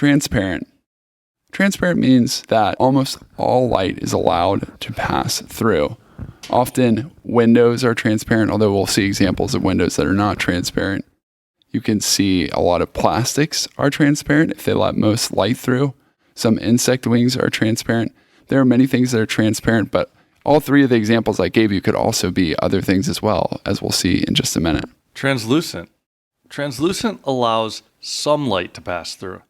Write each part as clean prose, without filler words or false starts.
Transparent. Transparent means that almost all light is allowed to pass through. Often windows are transparent, although we'll see examples of windows that are not transparent. You can see a lot of plastics are transparent if they let most light through. Some insect wings are transparent. There are many things that are transparent, but all three of the examples I gave you could also be other things as well, as we'll see in just a minute. Translucent. Translucent allows some light to pass through.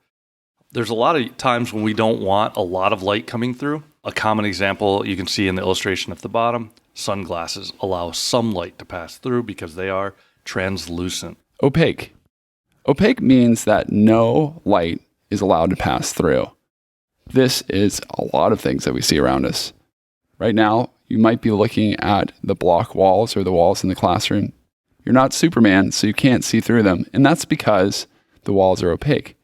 There's a lot of times when we don't want a lot of light coming through. A common example you can see in the illustration at the bottom, sunglasses allow some light to pass through because they are translucent. Opaque. Opaque means that no light is allowed to pass through. This is a lot of things that we see around us. Right now, you might be looking at the block walls or the walls in the classroom. You're not Superman, so you can't see through them, and that's because the walls are opaque.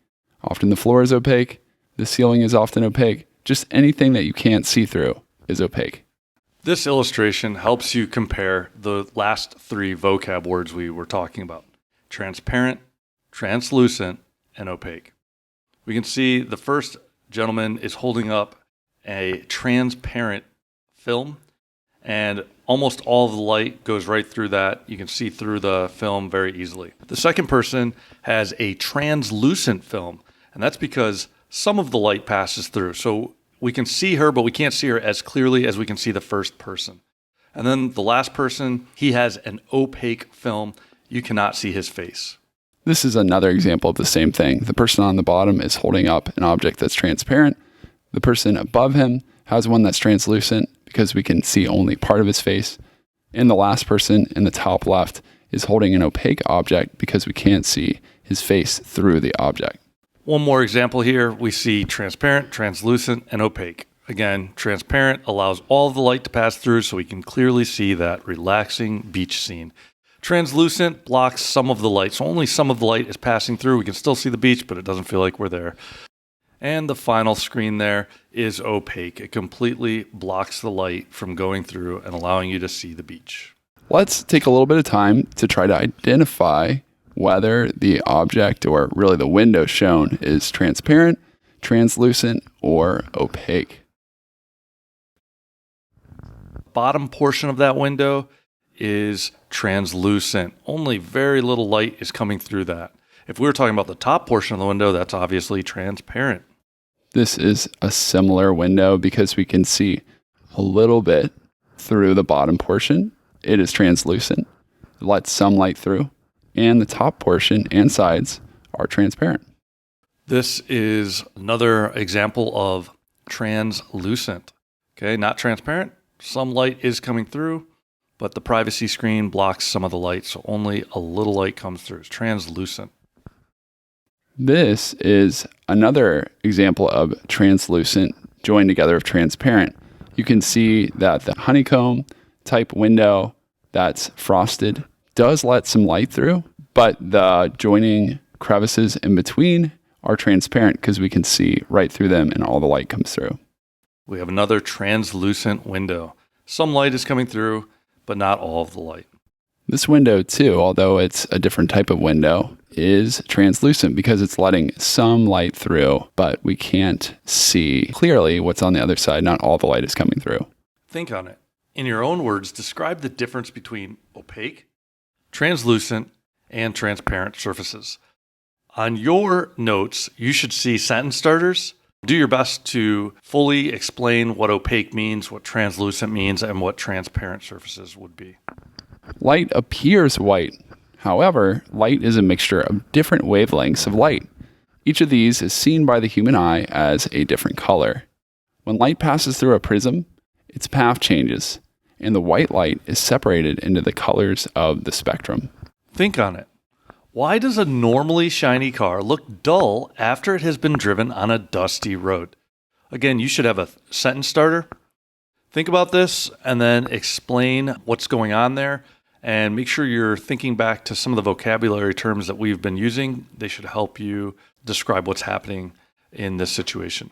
Often the floor is opaque, the ceiling is often opaque. Just anything that you can't see through is opaque. This illustration helps you compare the last three vocab words we were talking about: transparent, translucent, and opaque. We can see the first gentleman is holding up a transparent film, and almost all of the light goes right through that. You can see through the film very easily. The second person has a translucent film, and that's because some of the light passes through. So we can see her, but we can't see her as clearly as we can see the first person. And then the last person, he has an opaque film. You cannot see his face. This is another example of the same thing. The person on the bottom is holding up an object that's transparent. The person above him has one that's translucent because we can see only part of his face. And the last person in the top left is holding an opaque object because we can't see his face through the object. One more example here, we see transparent, translucent, and opaque. Again, transparent allows all of the light to pass through so we can clearly see that relaxing beach scene. Translucent blocks some of the light, so only some of the light is passing through. We can still see the beach, but it doesn't feel like we're there. And the final screen there is opaque. It completely blocks the light from going through and allowing you to see the beach. Let's take a little bit of time to try to identify whether the object, or really the window shown, is transparent, translucent, or opaque. Bottom portion of that window is translucent. Only very little light is coming through that. If we were talking about the top portion of the window, that's obviously transparent. This is a similar window because we can see a little bit through the bottom portion. It is translucent. It lets some light through. And the top portion and sides are transparent. This is another example of translucent. Okay, not transparent. Some light is coming through, but the privacy screen blocks some of the light, so only a little light comes through. It's translucent. This is another example of translucent joined together of transparent. You can see that the honeycomb type window that's frosted does let some light through, but the joining crevices in between are transparent because we can see right through them and all the light comes through. We have another translucent window. Some light is coming through, but not all of the light. This window too, although it's a different type of window, is translucent because it's letting some light through, but we can't see clearly what's on the other side. Not all the light is coming through. Think on it. In your own words, describe the difference between opaque, translucent, and transparent surfaces. On your notes, you should see sentence starters. Do your best to fully explain what opaque means, what translucent means, and what transparent surfaces would be. Light appears white. However, light is a mixture of different wavelengths of light. Each of these is seen by the human eye as a different color. When light passes through a prism, its path changes, and the white light is separated into the colors of the spectrum. Think on it. Why does a normally shiny car look dull after it has been driven on a dusty road? Again, you should have a sentence starter. Think about this and then explain what's going on there, and make sure you're thinking back to some of the vocabulary terms that we've been using. They should help you describe what's happening in this situation.